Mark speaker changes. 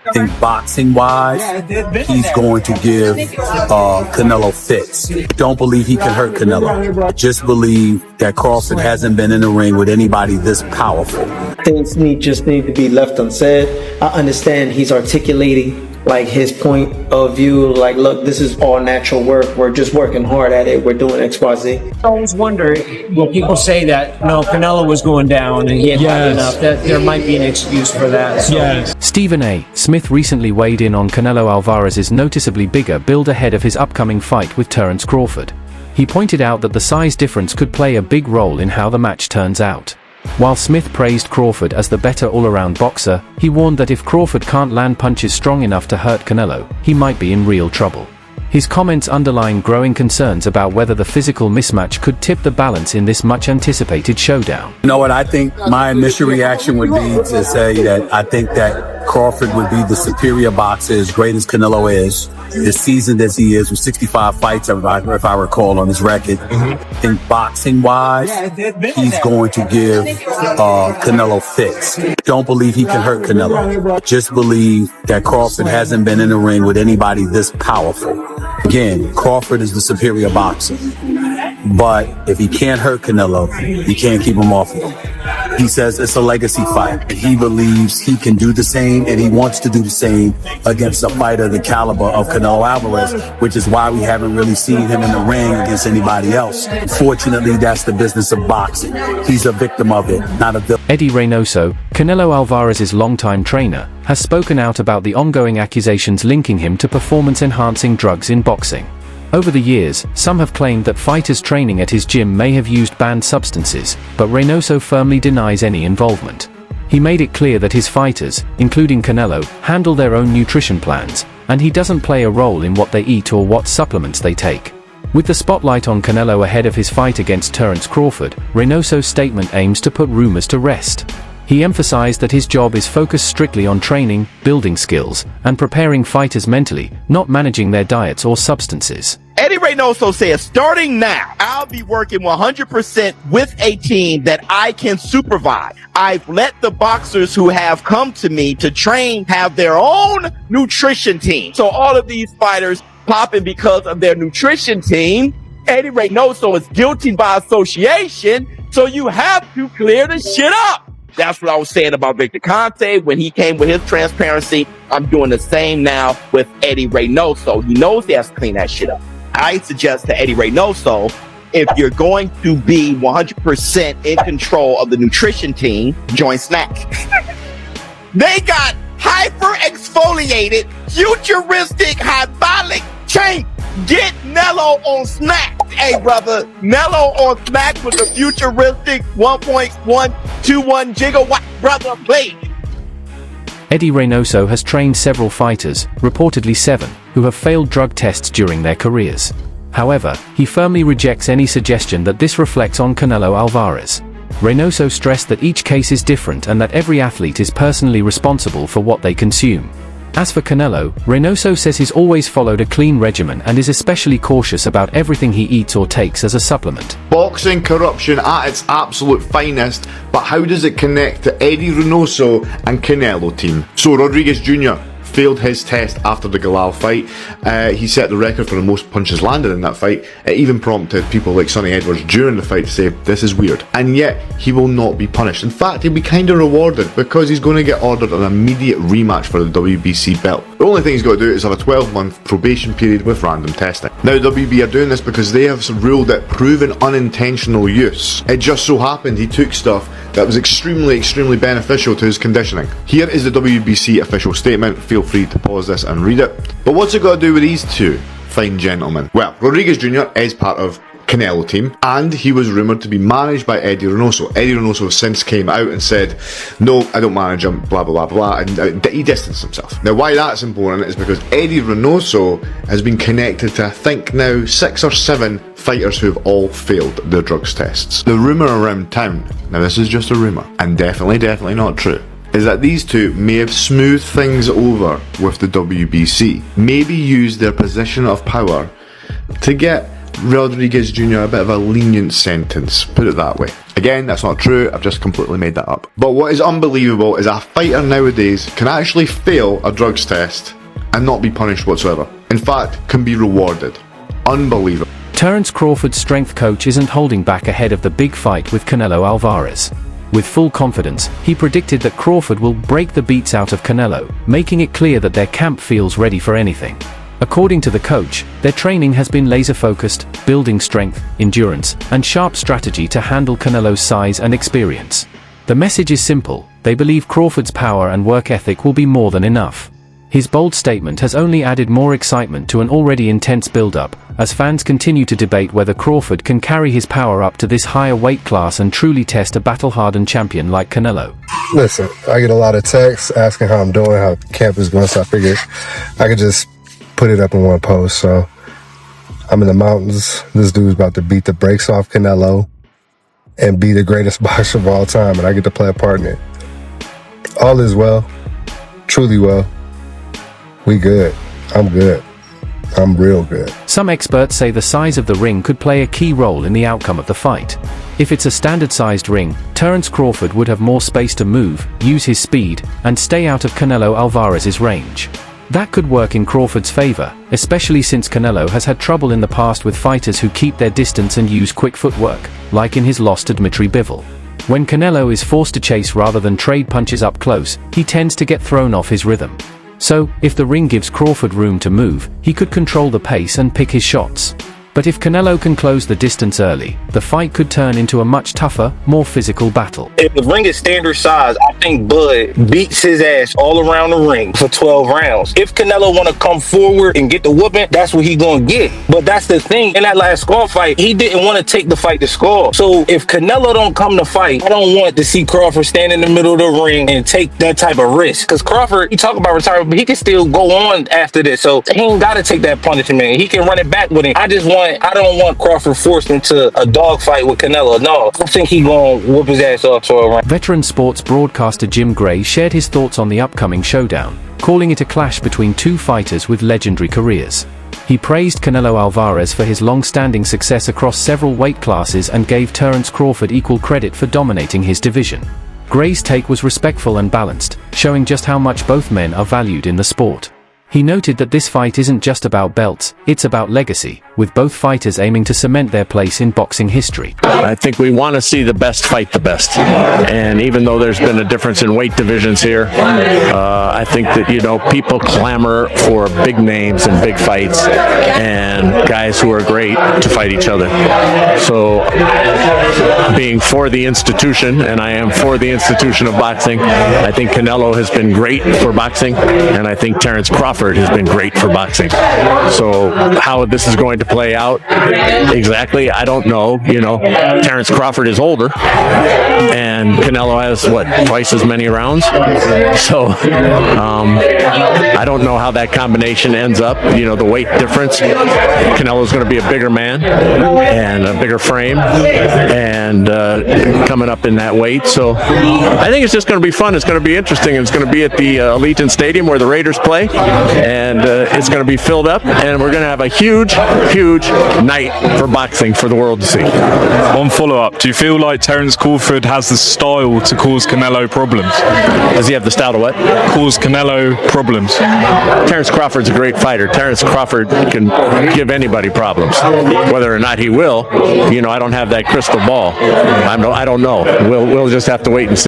Speaker 1: I think boxing-wise, he's going to give Canelo fits. Don't believe he can hurt Canelo. Just believe that Crawford hasn't been in the ring with anybody this powerful.
Speaker 2: Things just need to be left unsaid. I understand he's articulating like his point of view, like, look, this is all natural work. We're just working hard at it. We're doing XYZ.
Speaker 3: I always wonder, will people say that, no, Canelo was going down and he had had enough, that there might be an excuse for that. So.
Speaker 4: Yes.
Speaker 5: Stephen A. Smith recently weighed in on Canelo Alvarez's noticeably bigger build ahead of his upcoming fight with Terence Crawford. He pointed out that the size difference could play a big role in how the match turns out. While Smith praised Crawford as the better all-around boxer, he warned that if Crawford can't land punches strong enough to hurt Canelo, he might be in real trouble. His comments underline growing concerns about whether the physical mismatch could tip the balance in this much-anticipated showdown.
Speaker 1: You know what, I think my initial reaction would be to say that I think that Crawford would be the superior boxer, as great as Canelo is, as seasoned as he is, with 65 fights, if I recall, on his record. I think boxing-wise, he's going to give Canelo fits. Don't believe he can hurt Canelo. Just believe that Crawford hasn't been in the ring with anybody this powerful. Again, Crawford is the superior boxer. But if he can't hurt Canelo, he can't keep him off of him. He says it's a legacy fight, and he believes he can do the same, and he wants to do the same against a fighter the caliber of Canelo Alvarez, which is why we haven't really seen him in the ring against anybody else. Fortunately, that's the business of boxing. He's a victim of it, not a villain.
Speaker 5: Eddie Reynoso, Canelo Alvarez's longtime trainer, has spoken out about the ongoing accusations linking him to performance-enhancing drugs in boxing. Over the years, some have claimed that fighters training at his gym may have used banned substances, but Reynoso firmly denies any involvement. He made it clear that his fighters, including Canelo, handle their own nutrition plans, and he doesn't play a role in what they eat or what supplements they take. With the spotlight on Canelo ahead of his fight against Terence Crawford, Reynoso's statement aims to put rumors to rest. He emphasized that his job is focused strictly on training, building skills, and preparing fighters mentally, not managing their diets or substances.
Speaker 6: Eddie Reynoso says, starting now, I'll be working 100% with a team that I can supervise. I've let the boxers who have come to me to train have their own nutrition team. So all of these fighters popping because of their nutrition team, Eddie Reynoso is guilty by association, so you have to clear the shit up. That's what I was saying about Victor Conte when he came with his transparency. I'm doing the same now with Eddie Reynoso. He knows he has to clean that shit up. I suggest to Eddie Reynoso, if you're going to be 100% in control of the nutrition team, join Snacks. They got hyper-exfoliated, futuristic, hydraulic chain. Get Nello on Snacks. Hey, brother, Nello on Snacks with the futuristic 1.121 gigawatt, brother, please.
Speaker 5: Eddie Reynoso has trained several fighters, reportedly 7, who have failed drug tests during their careers. However, he firmly rejects any suggestion that this reflects on Canelo Alvarez. Reynoso stressed that each case is different and that every athlete is personally responsible for what they consume. As for Canelo, Reynoso says he's always followed a clean regimen and is especially cautious about everything he eats or takes as a supplement.
Speaker 7: Boxing corruption at its absolute finest, but how does it connect to Eddie Reynoso and Canelo team? So Rodriguez Jr. failed his test after the Galal fight. He set the record for the most punches landed in that fight. It even prompted people like Sonny Edwards during the fight to say, this is weird. And yet, he will not be punished. In fact, he'll be kind of rewarded because he's going to get ordered an immediate rematch for the WBC belt. The only thing he's got to do is have a 12-month probation period with random testing. Now, the WB are doing this because they have ruled it proven unintentional use. It just so happened he took stuff that was extremely beneficial to his conditioning. Here is the WBC official statement. Feel free to pause this and read it. But what's it got to do with these two fine gentlemen? Well, Rodriguez Jr. is part of Canelo team, and he was rumoured to be managed by Eddie Reynoso. Eddie Reynoso since came out and said, no, I don't manage him, blah blah blah, and he distanced himself. Now why that's important is because Eddie Reynoso has been connected to, I think now, 6 or 7 fighters who have all failed their drugs tests. The rumour around town, now this is just a rumour, and definitely not true, is that these two may have smoothed things over with the WBC, maybe used their position of power to get Rodriguez Jr. a bit of a lenient sentence, put it that way. Again, that's not true, I've just completely made that up. But what is unbelievable is a fighter nowadays can actually fail a drugs test and not be punished whatsoever. In fact, can be rewarded. Unbelievable.
Speaker 5: Terence Crawford's strength coach isn't holding back ahead of the big fight with Canelo Alvarez. With full confidence, he predicted that Crawford will break the beats out of Canelo, making it clear that their camp feels ready for anything. According to the coach, their training has been laser-focused, building strength, endurance, and sharp strategy to handle Canelo's size and experience. The message is simple: they believe Crawford's power and work ethic will be more than enough. His bold statement has only added more excitement to an already intense build-up, as fans continue to debate whether Crawford can carry his power up to this higher weight class and truly test a battle-hardened champion like Canelo.
Speaker 4: Listen, I get a lot of texts asking how I'm doing, how camp is going, so I figured I could just put it up in one post. So I'm in the mountains. This dude's about to beat the brakes off Canelo and be the greatest boxer of all time, and I get to play a part in it. All is well, truly well. We good. I'm good. I'm real good.
Speaker 5: Some experts say the size of the ring could play a key role in the outcome of the fight. If it's a standard-sized ring, Terence Crawford would have more space to move, use his speed, and stay out of Canelo Alvarez's range. That could work in Crawford's favor, especially since Canelo has had trouble in the past with fighters who keep their distance and use quick footwork, like in his loss to Dmitry Bivol. When Canelo is forced to chase rather than trade punches up close, he tends to get thrown off his rhythm. So, if the ring gives Crawford room to move, he could control the pace and pick his shots. But if Canelo can close the distance early, the fight could turn into a much tougher, more physical battle.
Speaker 8: If the ring is standard size, I think Bud beats his ass all around the ring for 12 rounds. If Canelo want to come forward and get the whooping, that's what he gonna get. But that's the thing, in that last Skull fight, he didn't want to take the fight to Skull. So if Canelo don't come to fight, I don't want to see Crawford stand in the middle of the ring and take that type of risk. Because Crawford, he talk about retirement, but he can still go on after this. So he ain't got to take that punishment. He can run it back with him. I don't want Crawford forced into a dogfight with Canelo. No, I think he gonna whoop his ass off to a round.
Speaker 5: Veteran sports broadcaster Jim Gray shared his thoughts on the upcoming showdown, calling it a clash between two fighters with legendary careers. He praised Canelo Alvarez for his long-standing success across several weight classes and gave Terence Crawford equal credit for dominating his division. Gray's take was respectful and balanced, showing just how much both men are valued in the sport. He noted that this fight isn't just about belts, it's about legacy, with both fighters aiming to cement their place in boxing history.
Speaker 9: I think we want to see the best fight the best. And even though there's been a difference in weight divisions here, I think that, people clamor for big names and big fights and guys who are great to fight each other. So being for the institution, and I am for the institution of boxing, I think Canelo has been great for boxing, and I think Terence Crawford has been great for boxing. So how this is going to play out exactly, I don't know. Terence Crawford is older, and Canelo has twice as many rounds. So I don't know how that combination ends up. The weight difference. Canelo's going to be a bigger man and a bigger frame, and coming up in that weight. So I think it's just going to be fun. It's going to be interesting. It's going to be at the Allegiant Stadium where the Raiders play. And it's going to be filled up, and we're going to have a huge night for boxing for the world to see.
Speaker 10: One follow-up, do you feel like Terence Crawford has the style to cause Canelo problems?
Speaker 9: Does he have the style to what?
Speaker 10: Cause Canelo problems.
Speaker 9: Terence Crawford's a great fighter. Terence Crawford can give anybody problems. Whether or not he will, I don't have that crystal ball. I don't know. We'll just have to wait and see.